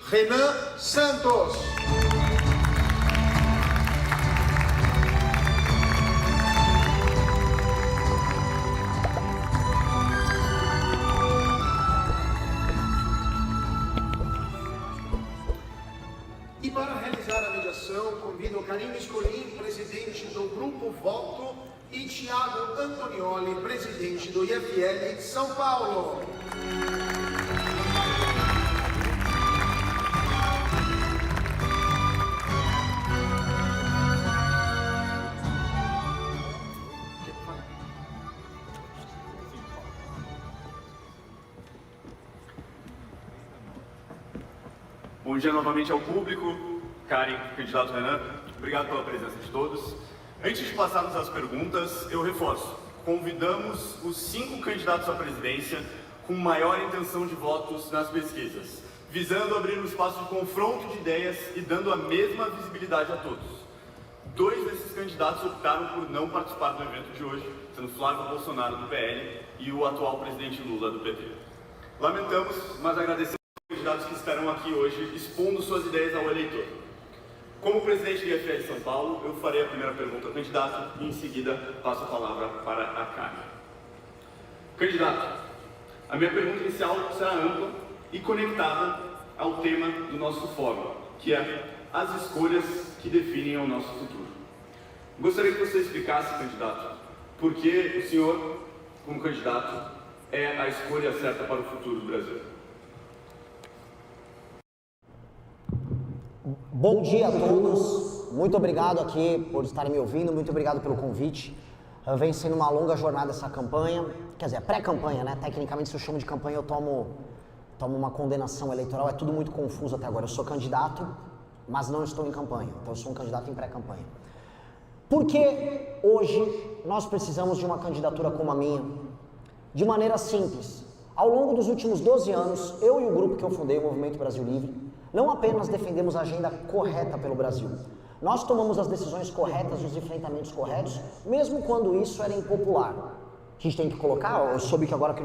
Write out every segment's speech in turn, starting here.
Renan Santos. E para realizar a mediação, convido Karine Escolim, presidente do Grupo Voto, e Thiago Antonioli, presidente do IFL São Paulo. Bom dia novamente ao público. Karen, candidato Renan, obrigado pela presença de todos. Antes de passarmos às perguntas, eu reforço. Convidamos os 5 candidatos à presidência com maior intenção de votos nas pesquisas, visando abrir um espaço de confronto de ideias e dando a mesma visibilidade a todos. 2 desses candidatos optaram por não participar do evento de hoje, sendo Flávio Bolsonaro, do PL, e o atual presidente Lula, do PT. Lamentamos, mas agradecemos aos candidatos que estarão aqui hoje expondo suas ideias ao eleitor. Como presidente do IFL São Paulo, eu farei a primeira pergunta ao candidato e, em seguida, passo a palavra para a Karen. Candidato, a minha pergunta inicial será ampla e conectada ao tema do nosso fórum, que é as escolhas que definem o nosso futuro. Gostaria que você explicasse, candidato, por que o senhor, como candidato, é a escolha certa para o futuro do Brasil. Bom dia a todos, muito obrigado aqui por estarem me ouvindo, muito obrigado pelo convite. Vem sendo uma longa jornada essa campanha, quer dizer, pré-campanha, né? Tecnicamente, se eu chamo de campanha, eu tomo uma condenação eleitoral, é tudo muito confuso até agora. Eu sou candidato, mas não estou em campanha, então eu sou um candidato em pré-campanha. Por que hoje nós precisamos de uma candidatura como a minha? De maneira simples. Ao longo dos últimos 12 anos, eu e o grupo que eu fundei, o Movimento Brasil Livre, não apenas defendemos a agenda correta pelo Brasil, nós tomamos as decisões corretas e os enfrentamentos corretos, mesmo quando isso era impopular. A gente tem que colocar, eu soube que agora que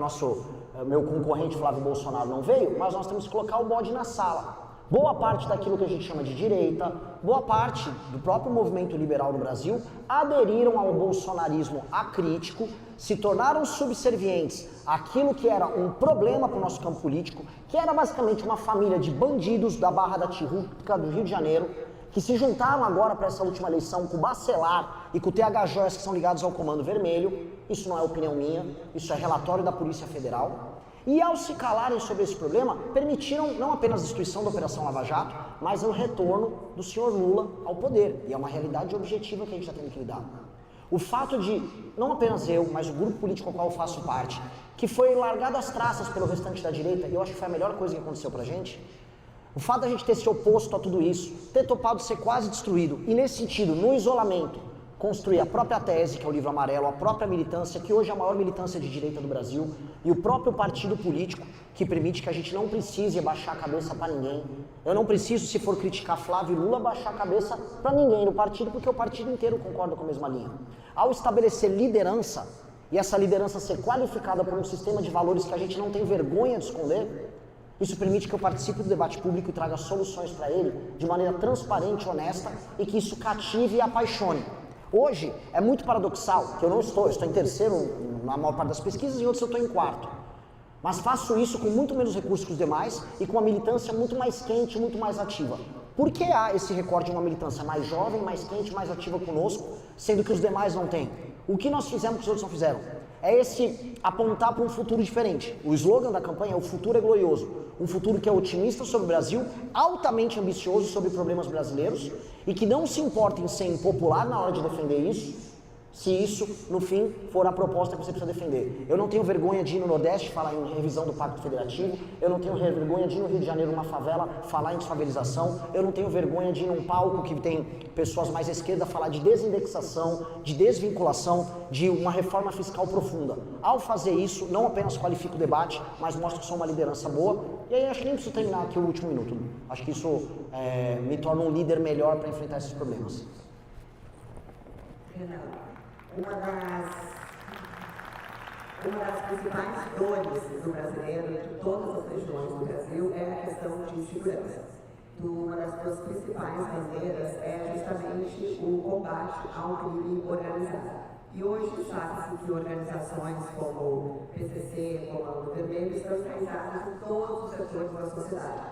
meu concorrente Flávio Bolsonaro não veio, mas nós temos que colocar o bode na sala. Boa parte daquilo que a gente chama de direita, boa parte do próprio movimento liberal no Brasil aderiram ao bolsonarismo acrítico, se tornaram subservientes àquilo que era um problema para o nosso campo político, que era basicamente uma família de bandidos da Barra da Tijuca, do Rio de Janeiro, que se juntaram agora para essa última eleição com o Bacelar e com o TH Joias, que são ligados ao Comando Vermelho. Isso não é opinião minha, isso é relatório da Polícia Federal. E ao se calarem sobre esse problema, permitiram não apenas a destruição da Operação Lava Jato, mas o retorno do senhor Lula ao poder. E é uma realidade objetiva que a gente está tendo que lidar. O fato de, não apenas eu, mas o grupo político ao qual eu faço parte, que foi largado às traças pelo restante da direita, e eu acho que foi a melhor coisa que aconteceu pra gente, o fato da gente ter se oposto a tudo isso, ter topado ser quase destruído, e nesse sentido, no isolamento, construir a própria tese, que é o Livro Amarelo, a própria militância, que hoje é a maior militância de direita do Brasil, e o próprio partido político, que permite que a gente não precise baixar a cabeça para ninguém. Eu não preciso, se for criticar Flávio e Lula, baixar a cabeça para ninguém no partido, porque o partido inteiro concorda com a mesma linha. Ao estabelecer liderança, e essa liderança ser qualificada por um sistema de valores que a gente não tem vergonha de esconder, isso permite que eu participe do debate público e traga soluções para ele de maneira transparente e honesta, e que isso cative e apaixone. Hoje, é muito paradoxal que eu estou em terceiro na maior parte das pesquisas e em outros eu estou em quarto. Mas faço isso com muito menos recursos que os demais e com uma militância muito mais quente, muito mais ativa. Por que há esse recorte de uma militância mais jovem, mais quente, mais ativa conosco, sendo que os demais não têm? O que nós fizemos que os outros não fizeram? É esse apontar para um futuro diferente. O slogan da campanha é "O futuro é glorioso". Um futuro que é otimista sobre o Brasil, altamente ambicioso sobre problemas brasileiros e que não se importa em ser impopular na hora de defender isso, se isso, no fim, for a proposta que você precisa defender. Eu não tenho vergonha de ir no Nordeste falar em revisão do Pacto Federativo, eu não tenho vergonha de ir no Rio de Janeiro, numa favela, falar em desfavelização, eu não tenho vergonha de ir num palco que tem pessoas mais à esquerda falar de desindexação, de desvinculação, de uma reforma fiscal profunda. Ao fazer isso, não apenas qualifico o debate, mas mostro que sou uma liderança boa, e aí acho que nem preciso terminar aqui o último minuto. Acho que isso me torna um líder melhor para enfrentar esses problemas. Uma das principais dores do brasileiro e de todas as regiões do Brasil é a questão de de segurança. Uma das suas principais bandeiras é justamente o combate ao crime organizado. E hoje sabe-se que organizações como o PCC, Comando Vermelho, estão enraizadas em todos os setores da sociedade,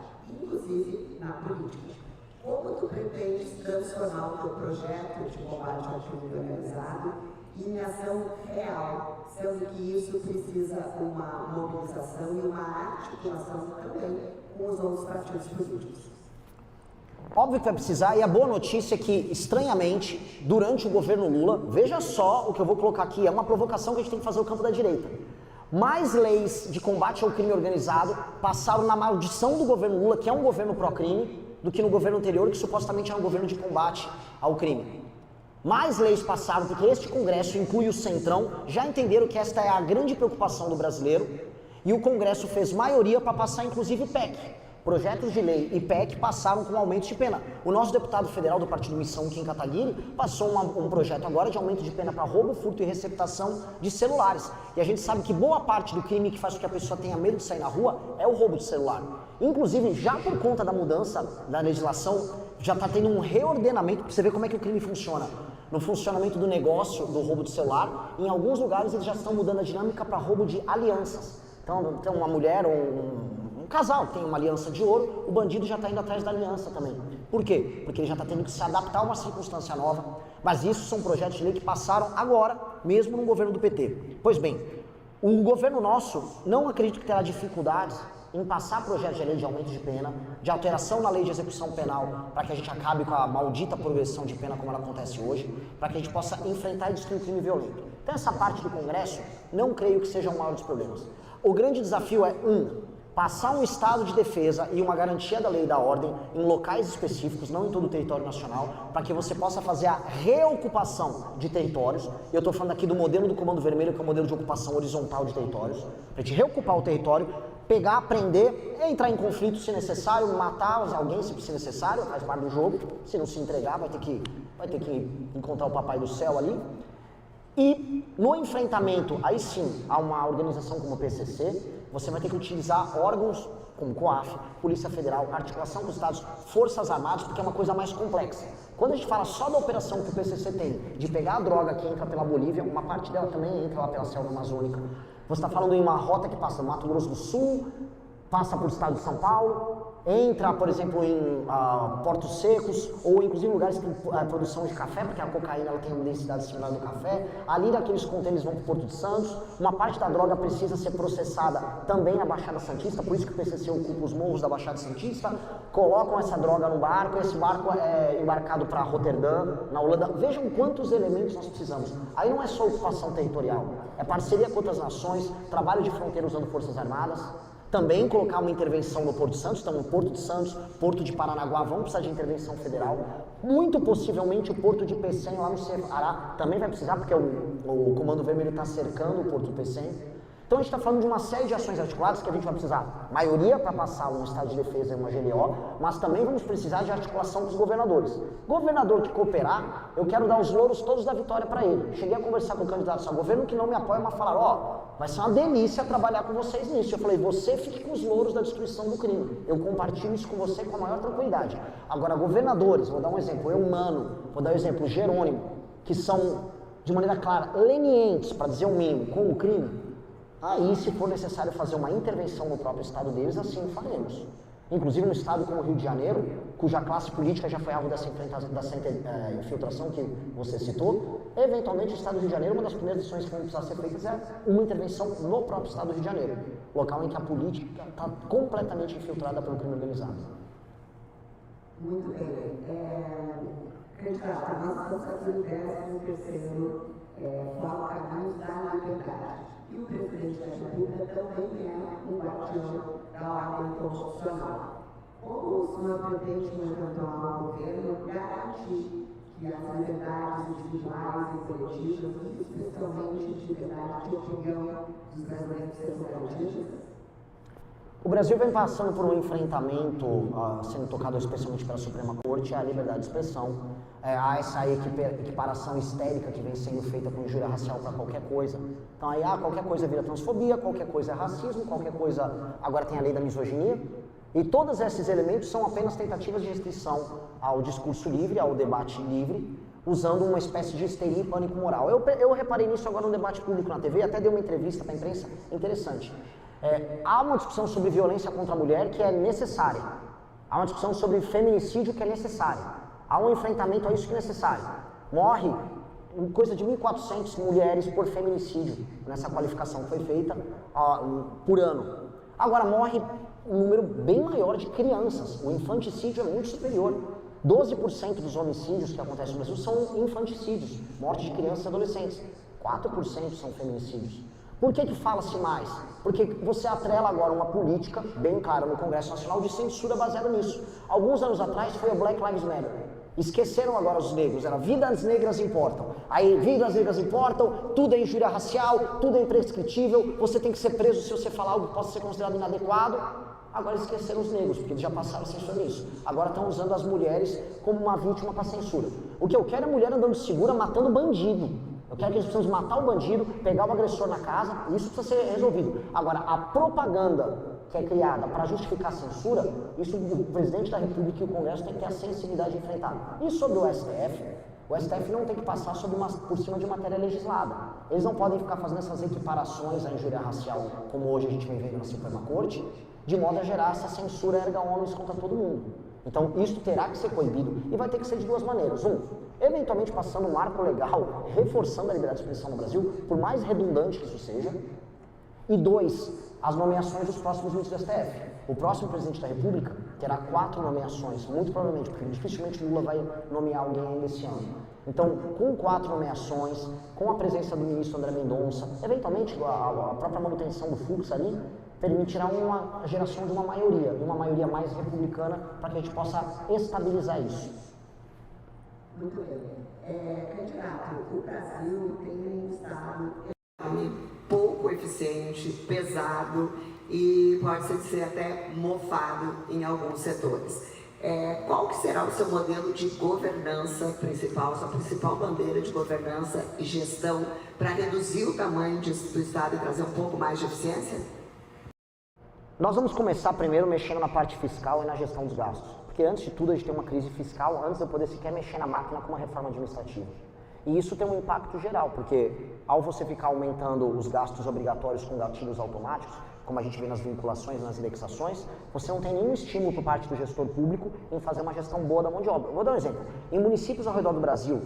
inclusive na política. Como tu pretendes transformar o teu projeto de combate ao crime organizado em ação real, sendo que isso precisa uma mobilização e uma articulação também com os outros partidos políticos? Óbvio que vai precisar, e a boa notícia é que, estranhamente, durante o governo Lula, veja só o que eu vou colocar aqui, é uma provocação que a gente tem que fazer no campo da direita. Mais leis de combate ao crime organizado passaram na maldição do governo Lula, que é um governo pró-crime, do que no governo anterior, que supostamente era um governo de combate ao crime. Mais leis passaram, porque este Congresso inclui o Centrão, já entenderam que esta é a grande preocupação do brasileiro, e o Congresso fez maioria para passar, inclusive, PEC. Projetos de lei e PEC passaram com aumento de pena. O nosso deputado federal do Partido Missão, Kim Kataguiri, passou um projeto agora de aumento de pena para roubo, furto e receptação de celulares. E a gente sabe que boa parte do crime que faz com que a pessoa tenha medo de sair na rua é o roubo de celular. Inclusive, já por conta da mudança da legislação, já está tendo um reordenamento, para você ver como é que o crime funciona. No funcionamento do negócio do roubo de celular, em alguns lugares eles já estão mudando a dinâmica para roubo de alianças. Então, uma mulher ou um casal que tem uma aliança de ouro, o bandido já está indo atrás da aliança também. Por quê? Porque ele já está tendo que se adaptar a uma circunstância nova. Mas isso são projetos de lei que passaram agora, mesmo no governo do PT. Pois bem, o governo nosso não acredito que terá dificuldades em passar projetos de lei de aumento de pena, de alteração na lei de execução penal, para que a gente acabe com a maldita progressão de pena como ela acontece hoje, para que a gente possa enfrentar e destruir o crime violento. Então essa parte do Congresso, não creio que seja o maior dos problemas. O grande desafio é, passar um estado de defesa e uma garantia da lei e da ordem em locais específicos, não em todo o território nacional, para que você possa fazer a reocupação de territórios. Eu estou falando aqui do modelo do Comando Vermelho, que é o modelo de ocupação horizontal de territórios, para a gente reocupar o território, pegar, prender, entrar em conflito se necessário, matar alguém se necessário, faz parte do jogo. Se não se entregar, vai ter que encontrar o papai do céu ali. E no enfrentamento, aí sim, a uma organização como o PCC, você vai ter que utilizar órgãos como COAF, Polícia Federal, articulação com os Estados, Forças Armadas, porque é uma coisa mais complexa. Quando a gente fala só da operação que o PCC tem, de pegar a droga que entra pela Bolívia, uma parte dela também entra lá pela selva amazônica. Você está falando em uma rota que passa do Mato Grosso do Sul, passa por estado de São Paulo, entra, por exemplo, em portos secos, ou inclusive lugares que tem produção de café, porque a cocaína ela tem uma densidade similar do café. Ali daqueles contêineres vão para o Porto de Santos. Uma parte da droga precisa ser processada também na Baixada Santista, por isso que o PCC ocupa os morros da Baixada Santista. Colocam essa droga no barco, esse barco é embarcado para Roterdã, na Holanda. Vejam quantos elementos nós precisamos. Aí não é só ocupação territorial, é parceria com outras nações, trabalho de fronteira usando Forças Armadas. Também colocar uma intervenção no Porto de Santos, então no Porto de Santos, Porto de Paranaguá vão precisar de intervenção federal. Muito possivelmente o Porto de Pecém lá no Ceará também vai precisar, porque o Comando Vermelho está cercando o Porto de Pecém. Então a gente está falando de uma série de ações articuladas que a gente vai precisar, maioria para passar um estado de defesa e uma GLO, mas também vamos precisar de articulação com os governadores. Governador que cooperar, eu quero dar os louros todos da vitória para ele. Cheguei a conversar com o candidato a governo que não me apoia, mas falaram, vai ser uma delícia trabalhar com vocês nisso. Eu falei, você fique com os louros da destruição do crime. Eu compartilho isso com você com a maior tranquilidade. Agora, governadores, vou dar um exemplo, vou dar um exemplo, Jerônimo, que são, de maneira clara, lenientes, para dizer o mínimo, com o crime. Aí, se for necessário fazer uma intervenção no próprio estado deles, assim faremos. Inclusive no estado como o Rio de Janeiro, cuja classe política já foi alvo dessa infiltração que você citou, eventualmente o estado do Rio de Janeiro, uma das primeiras decisões que vão precisar ser feitas é uma intervenção no próprio estado do Rio de Janeiro, local em que a política está completamente infiltrada pelo crime organizado. Muito bem. Candidato, nós estamos aqui no 13º Fala Caminhos da Liberdade. E o presidente da República também é um guardião da ordem constitucional. Como o senhor pretende, no eventual governo, garantir que as liberdades individuais e coletivas, especialmente de liberdade de opinião dos brasileiros, sejam garantidas? O Brasil vem passando por um enfrentamento, sendo tocado especialmente pela Suprema Corte, à liberdade de expressão. Há essa equiparação histérica que vem sendo feita com injúria racial para qualquer coisa. Então aí qualquer coisa vira transfobia, qualquer coisa é racismo, qualquer coisa... Agora tem a lei da misoginia. E todos esses elementos são apenas tentativas de restrição ao discurso livre, ao debate livre, usando uma espécie de histeria e pânico moral. Eu reparei nisso agora no debate público na TV, até dei uma entrevista para a imprensa interessante. Há uma discussão sobre violência contra a mulher que é necessária. Há uma discussão sobre feminicídio que é necessária. Há um enfrentamento a isso que é necessário. Morre coisa de 1.400 mulheres por feminicídio, nessa qualificação que foi feita por ano. Agora morre um número bem maior de crianças. O infanticídio é muito superior. 12% dos homicídios que acontecem no Brasil são infanticídios, morte de crianças e adolescentes. 4% são feminicídios. Por que fala-se mais? Porque você atrela agora uma política, bem clara no Congresso Nacional, de censura baseada nisso. Alguns anos atrás foi a Black Lives Matter. Esqueceram agora os negros, era vidas negras importam. Aí, vidas negras importam, tudo é injúria racial, tudo é imprescritível, você tem que ser preso se você falar algo que possa ser considerado inadequado. Agora esqueceram os negros, porque eles já passaram a censura nisso. Agora estão usando as mulheres como uma vítima para censura. O que eu quero é mulher andando segura, matando bandido. Eu quero que eles precisam matar o bandido, pegar o agressor na casa, e isso precisa ser resolvido. Agora, a propaganda que é criada para justificar a censura, isso o presidente da República e o Congresso tem que ter a sensibilidade de enfrentar. E sobre o STF não tem que passar por cima de matéria legislada. Eles não podem ficar fazendo essas equiparações à injúria racial, como hoje a gente vem vendo na Suprema Corte, de modo a gerar essa censura erga omnes contra todo mundo. Então, isso terá que ser coibido e vai ter que ser de duas maneiras. Eventualmente passando um marco legal, reforçando a liberdade de expressão no Brasil, por mais redundante que isso seja. E 2, as nomeações dos próximos ministros do STF. O próximo presidente da República terá 4 nomeações, muito provavelmente, porque dificilmente Lula vai nomear alguém ainda esse ano. Então, com 4 nomeações, com a presença do ministro André Mendonça, eventualmente a própria manutenção do fluxo ali, permitirá uma geração de uma maioria mais republicana, para que a gente possa estabilizar isso. Muito bem. Candidato, o Brasil tem um Estado pouco eficiente, pesado e pode ser até mofado em alguns setores. Qual que será o seu modelo de governança principal, sua principal bandeira de governança e gestão para reduzir o tamanho do Estado e trazer um pouco mais de eficiência? Nós vamos começar primeiro mexendo na parte fiscal e na gestão dos gastos. Porque antes de tudo a gente tem uma crise fiscal, antes de eu poder sequer mexer na máquina com uma reforma administrativa. E isso tem um impacto geral, porque ao você ficar aumentando os gastos obrigatórios com gatilhos automáticos, como a gente vê nas vinculações, nas indexações, você não tem nenhum estímulo por parte do gestor público em fazer uma gestão boa da mão de obra. Vou dar um exemplo. Em municípios ao redor do Brasil,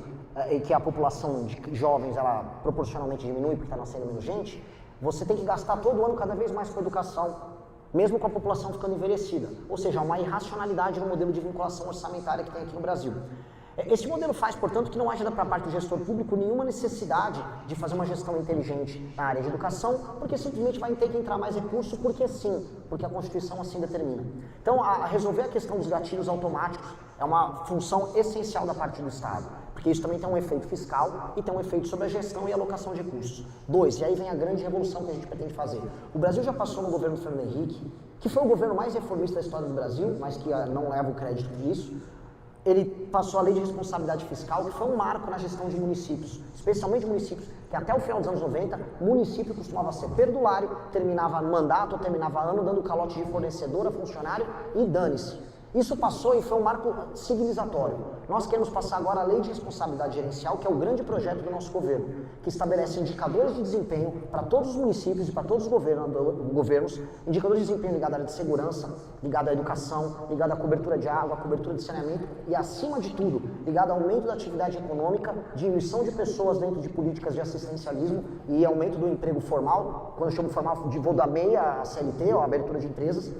em que a população de jovens ela proporcionalmente diminui porque está nascendo menos gente, você tem que gastar todo ano cada vez mais com educação, mesmo com a população ficando envelhecida. Ou seja, há uma irracionalidade no modelo de vinculação orçamentária que tem aqui no Brasil. Esse modelo faz, portanto, que não haja para a parte do gestor público nenhuma necessidade de fazer uma gestão inteligente na área de educação, porque simplesmente vai ter que entrar mais recurso, porque sim, porque a Constituição assim determina. Então, resolver a questão dos gatilhos automáticos é uma função essencial da parte do Estado, porque isso também tem um efeito fiscal e tem um efeito sobre a gestão e alocação de recursos. 2, e aí vem a grande revolução que a gente pretende fazer. O Brasil já passou no governo Fernando Henrique, que foi o governo mais reformista da história do Brasil, mas que não leva o crédito por isso. Ele passou a lei de responsabilidade fiscal, que foi um marco na gestão de municípios, especialmente municípios que até o final dos anos 90, município costumava ser perdulário, terminava mandato, terminava ano, dando calote de fornecedor a funcionário e dane-se. Isso passou e foi um marco civilizatório. Nós queremos passar agora a Lei de Responsabilidade Gerencial, que é o grande projeto do nosso governo, que estabelece indicadores de desempenho para todos os municípios e para todos os governos, indicadores de desempenho ligados à área de segurança, ligado à educação, ligado à cobertura de água, à cobertura de saneamento e, acima de tudo, ligado ao aumento da atividade econômica, diminuição de pessoas dentro de políticas de assistencialismo e aumento do emprego formal, quando eu chamo formal, vou da MEI à CLT, ou a abertura de empresas,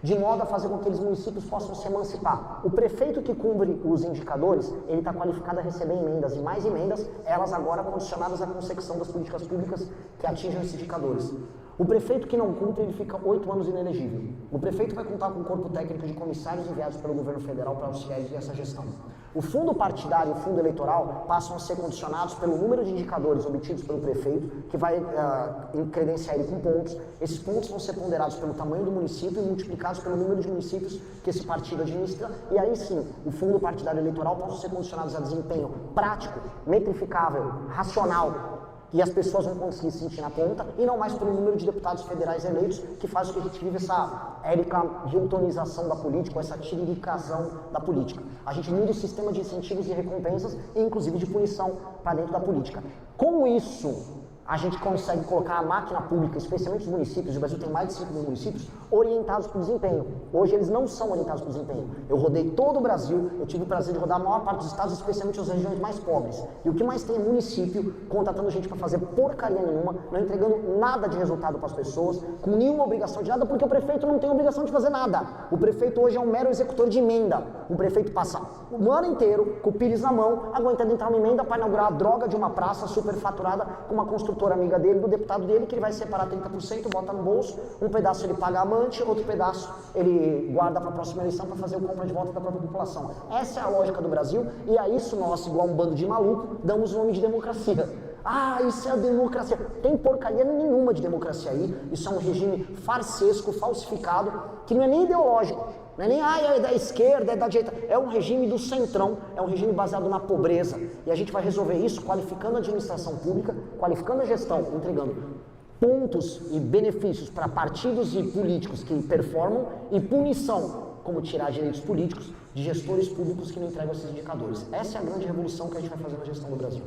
de modo a fazer com que aqueles municípios possam se emancipar. O prefeito que cumpre os indicadores, ele está qualificado a receber emendas, e mais emendas, elas agora condicionadas à consecução das políticas públicas que atinjam esses indicadores. O prefeito que não cumpre, ele fica 8 anos inelegível. O prefeito vai contar com um corpo técnico de comissários enviados pelo governo federal para auxiliar essa gestão. O fundo partidário e o fundo eleitoral passam a ser condicionados pelo número de indicadores obtidos pelo prefeito, que vai credenciar ele com pontos. Esses pontos vão ser ponderados pelo tamanho do município e multiplicados pelo número de municípios que esse partido administra. E aí sim, o fundo partidário eleitoral possam ser condicionados a desempenho prático, metrificável, racional, e as pessoas vão conseguir se sentir na ponta, e não mais pelo número de deputados federais eleitos, que faz com que a gente vive essa hiltonização da política, ou essa tiriricazão da política. A gente muda o sistema de incentivos e recompensas, e inclusive de punição para dentro da política. Com isso, a gente consegue colocar a máquina pública, especialmente os municípios, o Brasil tem mais de 5 mil municípios, orientados para o desempenho. Hoje eles não são orientados para o desempenho. Eu rodei todo o Brasil, eu tive o prazer de rodar a maior parte dos estados, especialmente as regiões mais pobres. E o que mais tem é município contratando gente para fazer porcaria nenhuma, não entregando nada de resultado para as pessoas, com nenhuma obrigação de nada, porque o prefeito não tem obrigação de fazer nada. O prefeito hoje é um mero executor de emenda. O prefeito passa o ano inteiro, com o pires na mão, aguentando entrar uma emenda para inaugurar a droga de uma praça superfaturada com uma construtora amiga dele, do deputado dele, que ele vai separar 30%, bota no bolso, um pedaço ele paga a amante, outro pedaço ele guarda para a próxima eleição para fazer o compra de voto da própria população. Essa é a lógica do Brasil, e a isso nós, igual um bando de maluco, damos o nome de democracia. Ah, isso é a democracia. Tem porcaria nenhuma de democracia aí, isso é um regime farsesco, falsificado, que não é nem ideológico. Não é nem, é da esquerda, é da direita. É um regime do centrão, é um regime baseado na pobreza. E a gente vai resolver isso qualificando a administração pública, qualificando a gestão, entregando pontos e benefícios para partidos e políticos que performam e punição, como tirar direitos políticos de gestores públicos que não entregam esses indicadores. Essa é a grande revolução que a gente vai fazer na gestão do Brasil.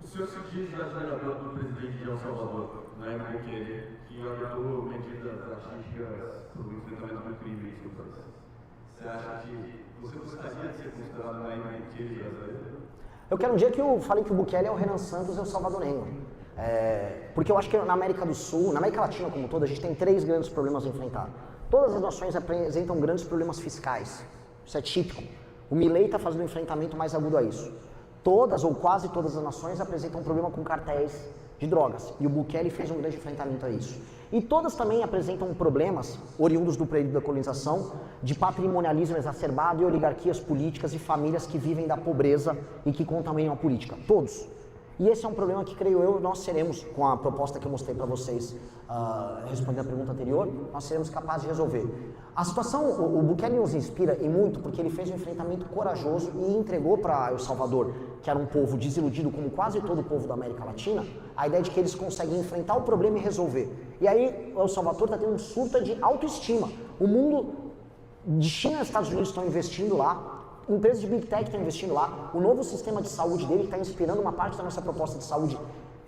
O senhor se diz admirador do presidente de El Salvador, Nayib Bukele, que adotou medidas drásticas para o enfrentamento do crime no país. Você acha que você gostaria de ser considerado Nayib Bukele brasileiro? Eu quero um dia que eu falei que o Bukele é o Renan Santos, é o salvadorenho. Porque eu acho que na América do Sul, na América Latina como um todo, a gente tem 3 grandes problemas a enfrentar. Todas as nações apresentam grandes problemas fiscais. Isso é típico. O Milei está fazendo um enfrentamento mais agudo a isso. Todas ou quase todas as nações apresentam um problema com cartéis de drogas, e o Bukele fez um grande enfrentamento a isso. E todas também apresentam problemas, oriundos do período da colonização, de patrimonialismo exacerbado e oligarquias políticas e famílias que vivem da pobreza e que contaminam a política. Todos. E esse é um problema que, creio eu, nós seremos, com a proposta que eu mostrei para vocês, respondendo a pergunta anterior, nós seremos capazes de resolver. A situação, o Bukele nos inspira e muito porque ele fez um enfrentamento corajoso e entregou para El Salvador, que era um povo desiludido, como quase todo o povo da América Latina, a ideia de que eles conseguem enfrentar o problema e resolver. E aí, El Salvador está tendo um surto de autoestima. O mundo de China e Estados Unidos estão investindo lá, empresas de Big Tech estão investindo lá, o novo sistema de saúde dele, que está inspirando uma parte da nossa proposta de saúde,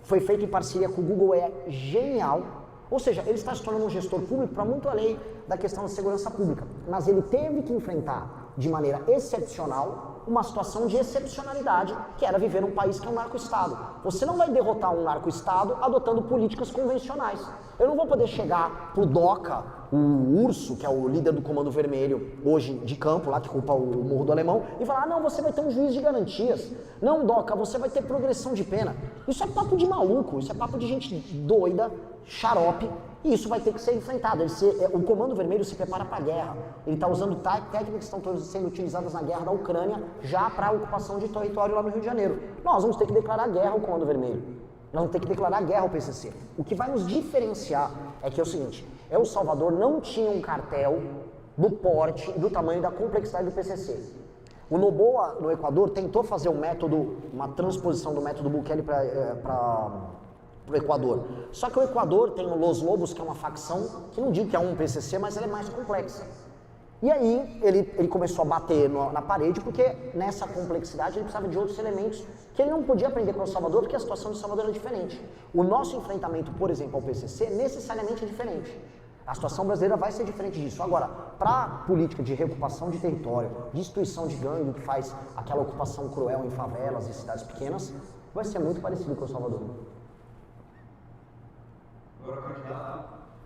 foi feito em parceria com o Google, é genial. Ou seja, ele está se tornando um gestor público para muito além da questão da segurança pública. Mas ele teve que enfrentar de maneira excepcional uma situação de excepcionalidade, que era viver num país que é um narco-estado. Você não vai derrotar um narco-estado adotando políticas convencionais. Eu não vou poder chegar pro DOCA, o Urso, que é o líder do Comando Vermelho, hoje de campo, lá que ocupa o Morro do Alemão, e falar, não, você vai ter um juiz de garantias. Não, DOCA, você vai ter progressão de pena. Isso é papo de maluco, isso é papo de gente doida, xarope, e isso vai ter que ser enfrentado. O Comando Vermelho se prepara para a guerra. Ele está usando técnicas que estão sendo utilizadas na guerra da Ucrânia já para a ocupação de território lá no Rio de Janeiro. Nós vamos ter que declarar guerra ao Comando Vermelho. Nós vamos ter que declarar guerra ao PCC. O que vai nos diferenciar é que é o seguinte, El Salvador não tinha um cartel do porte e do tamanho e da complexidade do PCC. O Noboa, no Equador, tentou fazer uma transposição do método Bukele para o Equador. Só que o Equador tem o Los Lobos, que é uma facção, que não digo que é um PCC, mas ela é mais complexa. E aí ele começou a bater na parede, porque nessa complexidade ele precisava de outros elementos que ele não podia aprender com El Salvador, porque a situação de El Salvador é diferente. O nosso enfrentamento, por exemplo, ao PCC, necessariamente é diferente. A situação brasileira vai ser diferente disso. Agora, para a política de reocupação de território, destruição de gangue, que faz aquela ocupação cruel em favelas e cidades pequenas, vai ser muito parecido com El Salvador. Agora, candidato,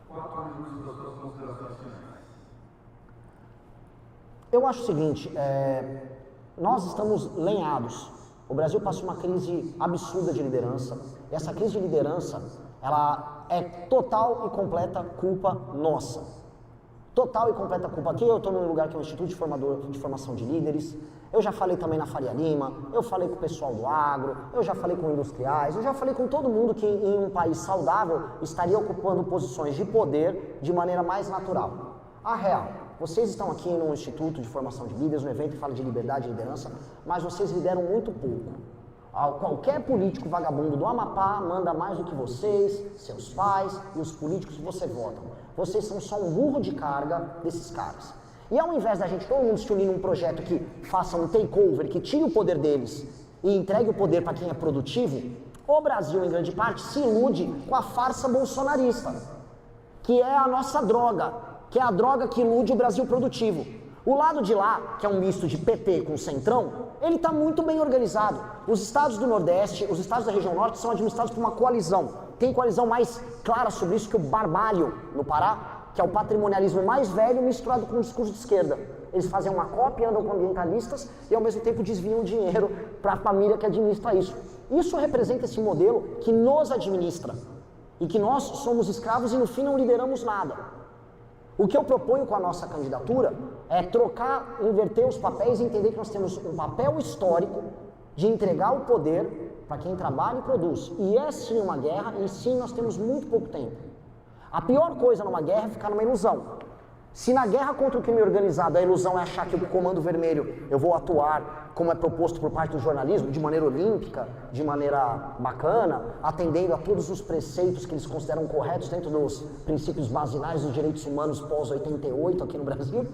4 minutos das suas considerações finais. Eu acho o seguinte, nós estamos lenhados. O Brasil passa uma crise absurda de liderança. E essa crise de liderança, ela é total e completa culpa nossa. Total e completa culpa. Aqui eu estou num lugar que é o Instituto de Formação de Líderes. Eu já falei também na Faria Lima, eu falei com o pessoal do agro, eu já falei com industriais, eu já falei com todo mundo que em um país saudável estaria ocupando posições de poder de maneira mais natural. A real, vocês estão aqui no Instituto de Formação de Líderes, no evento que fala de liberdade e liderança, mas vocês lideram muito pouco. Qualquer político vagabundo do Amapá manda mais do que vocês, seus pais e os políticos que você votam. Vocês são só um burro de carga desses caras. E ao invés da gente todo mundo se unir num projeto que faça um takeover, que tire o poder deles e entregue o poder para quem é produtivo, o Brasil, em grande parte, se ilude com a farsa bolsonarista, que é a nossa droga, que é a droga que ilude o Brasil produtivo. O lado de lá, que é um misto de PT com Centrão, ele está muito bem organizado. Os estados do Nordeste, os estados da região Norte são administrados por uma coalizão. Tem coalizão mais clara sobre isso que o Barbalho, no Pará, que é o patrimonialismo mais velho misturado com o discurso de esquerda. Eles fazem uma cópia, andam com ambientalistas e ao mesmo tempo desviam dinheiro para a família que administra isso. Isso representa esse modelo que nos administra e que nós somos escravos e no fim não lideramos nada. O que eu proponho com a nossa candidatura é trocar, inverter os papéis e entender que nós temos um papel histórico de entregar o poder para quem trabalha e produz. E é sim uma guerra e sim nós temos muito pouco tempo. A pior coisa numa guerra é ficar numa ilusão. Se na guerra contra o crime organizado a ilusão é achar que o Comando Vermelho eu vou atuar como é proposto por parte do jornalismo, de maneira olímpica, de maneira bacana, atendendo a todos os preceitos que eles consideram corretos dentro dos princípios basilares dos direitos humanos pós-88 aqui no Brasil,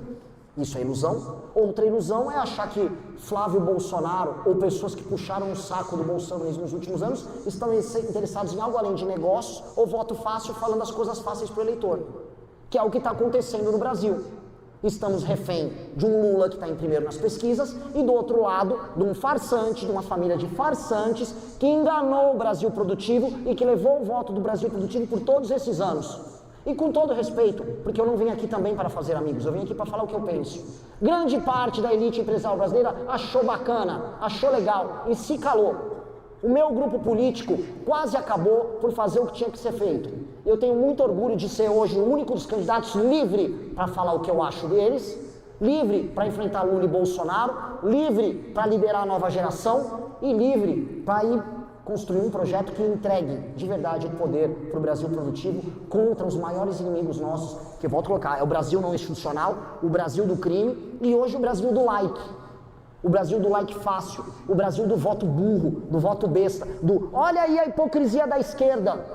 isso é ilusão. Outra ilusão é achar que Flávio Bolsonaro ou pessoas que puxaram o saco do bolsonarismo nos últimos anos estão interessados em algo além de negócios ou voto fácil falando as coisas fáceis para o eleitor, que é o que está acontecendo no Brasil. Estamos refém de um Lula que está em primeiro nas pesquisas e do outro lado de um farsante, de uma família de farsantes que enganou o Brasil produtivo e que levou o voto do Brasil produtivo por todos esses anos. E com todo respeito, porque eu não vim aqui também para fazer amigos, eu vim aqui para falar o que eu penso. Grande parte da elite empresarial brasileira achou bacana, achou legal e se calou. O meu grupo político quase acabou por fazer o que tinha que ser feito. Eu tenho muito orgulho de ser hoje o único dos candidatos livre para falar o que eu acho deles, livre para enfrentar Lula e Bolsonaro, livre para liderar a nova geração e livre para ir construir um projeto que entregue de verdade o poder para o Brasil produtivo contra os maiores inimigos nossos, que eu volto a colocar, é o Brasil não institucional, o Brasil do crime e hoje o Brasil do like. O Brasil do like fácil, o Brasil do voto burro, do voto besta, do olha aí a hipocrisia da esquerda,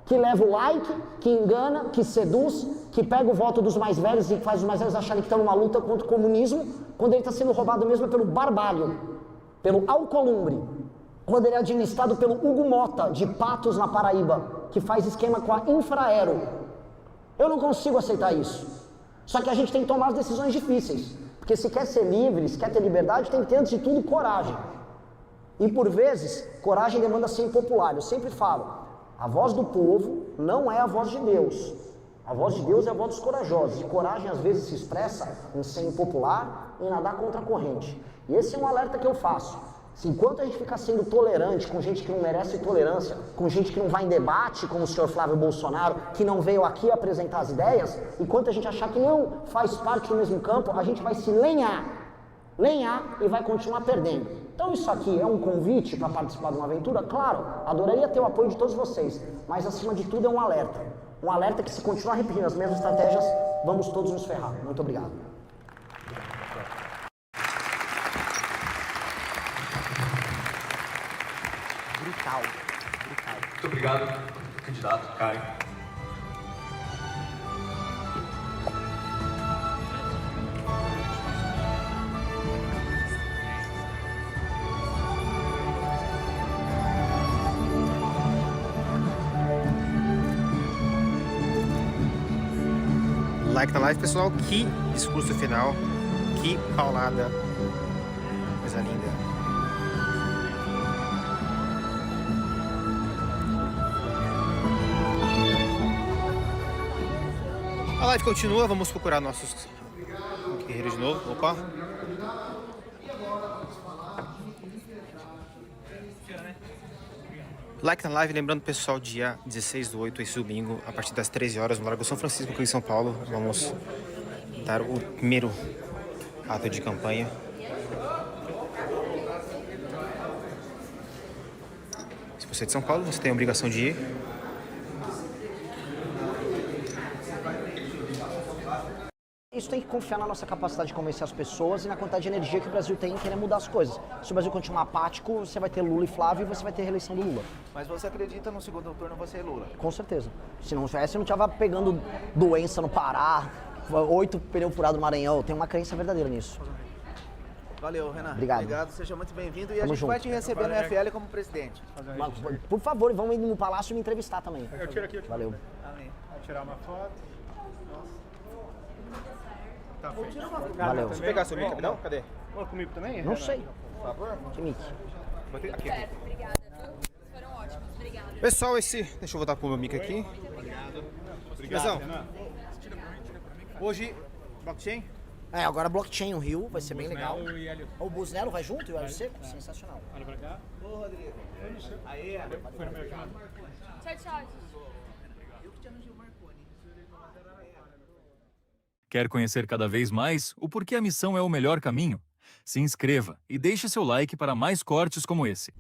que leva o like, que engana, que seduz, que pega o voto dos mais velhos e faz os mais velhos acharem que estão numa luta contra o comunismo, quando ele está sendo roubado mesmo pelo Barbalho, pelo Alcolumbre, quando ele é administrado pelo Hugo Mota, de Patos, na Paraíba, que faz esquema com a Infraero. Eu não consigo aceitar isso. Só que a gente tem que tomar as decisões difíceis. Porque se quer ser livre, se quer ter liberdade, tem que ter, antes de tudo, coragem. E por vezes, coragem demanda ser impopular. Eu sempre falo, a voz do povo não é a voz de Deus. A voz de Deus é a voz dos corajosos. E coragem, às vezes, se expressa em ser impopular e nadar contra a corrente. E esse é um alerta que eu faço. Se enquanto a gente ficar sendo tolerante com gente que não merece tolerância, com gente que não vai em debate, como o senhor Flávio Bolsonaro, que não veio aqui apresentar as ideias, enquanto a gente achar que não faz parte do mesmo campo, a gente vai se lenhar e vai continuar perdendo. Então isso aqui é um convite para participar de uma aventura? Claro, adoraria ter o apoio de todos vocês, mas acima de tudo é um alerta que se continuar repetindo as mesmas estratégias, vamos todos nos ferrar. Muito obrigado. Brutal. Muito obrigado, candidato Karen. Like na live, pessoal. Que discurso final. Que paulada. Coisa linda. A live continua, vamos procurar nossos guerreiros de novo. Opa! Like na live, lembrando pessoal, dia 16/8, esse domingo, a partir das 13 horas, no Largo São Francisco, aqui em São Paulo. Vamos dar o primeiro ato de campanha. Se você é de São Paulo, você tem a obrigação de ir. Isso tem que confiar na nossa capacidade de convencer as pessoas e na quantidade de energia que o Brasil tem em querer mudar as coisas. Se o Brasil continuar apático, você vai ter Lula e Flávio e você vai ter a reeleição do Lula. Mas você acredita no segundo turno você e Lula? Com certeza. Se não tivesse, eu não tava pegando doença no Pará, 8 pneus furados no Maranhão. Eu tenho uma crença verdadeira nisso. Valeu, Renan. Obrigado. Seja muito bem-vindo e a Tamo gente junto. vai te receber no FL como presidente. Mas, por favor, vamos ir no Palácio me entrevistar também. Eu tiro aqui. Valeu. Amém. Vou tirar uma foto. Tá feito. Valeu. Deixa eu pegar seu mic, rapidão. Cadê? Vamos comigo também? Não sei. Por favor. Que mic? Aqui. Certo, obrigada. Vocês foram ótimos, obrigada. Pessoal, deixa eu voltar pro meu mic aqui. Obrigado. Hoje, blockchain? Agora blockchain no Rio, vai ser bem legal. E Hélio. O Busnello vai junto e o Hélio Seco? Sensacional. Olha pra cá. Ô, Rodrigo. Aí, Foi no meu chamado. Tchau, tchau, gente. Quer conhecer cada vez mais o porquê a missão é o melhor caminho? Se inscreva e deixe seu like para mais cortes como esse.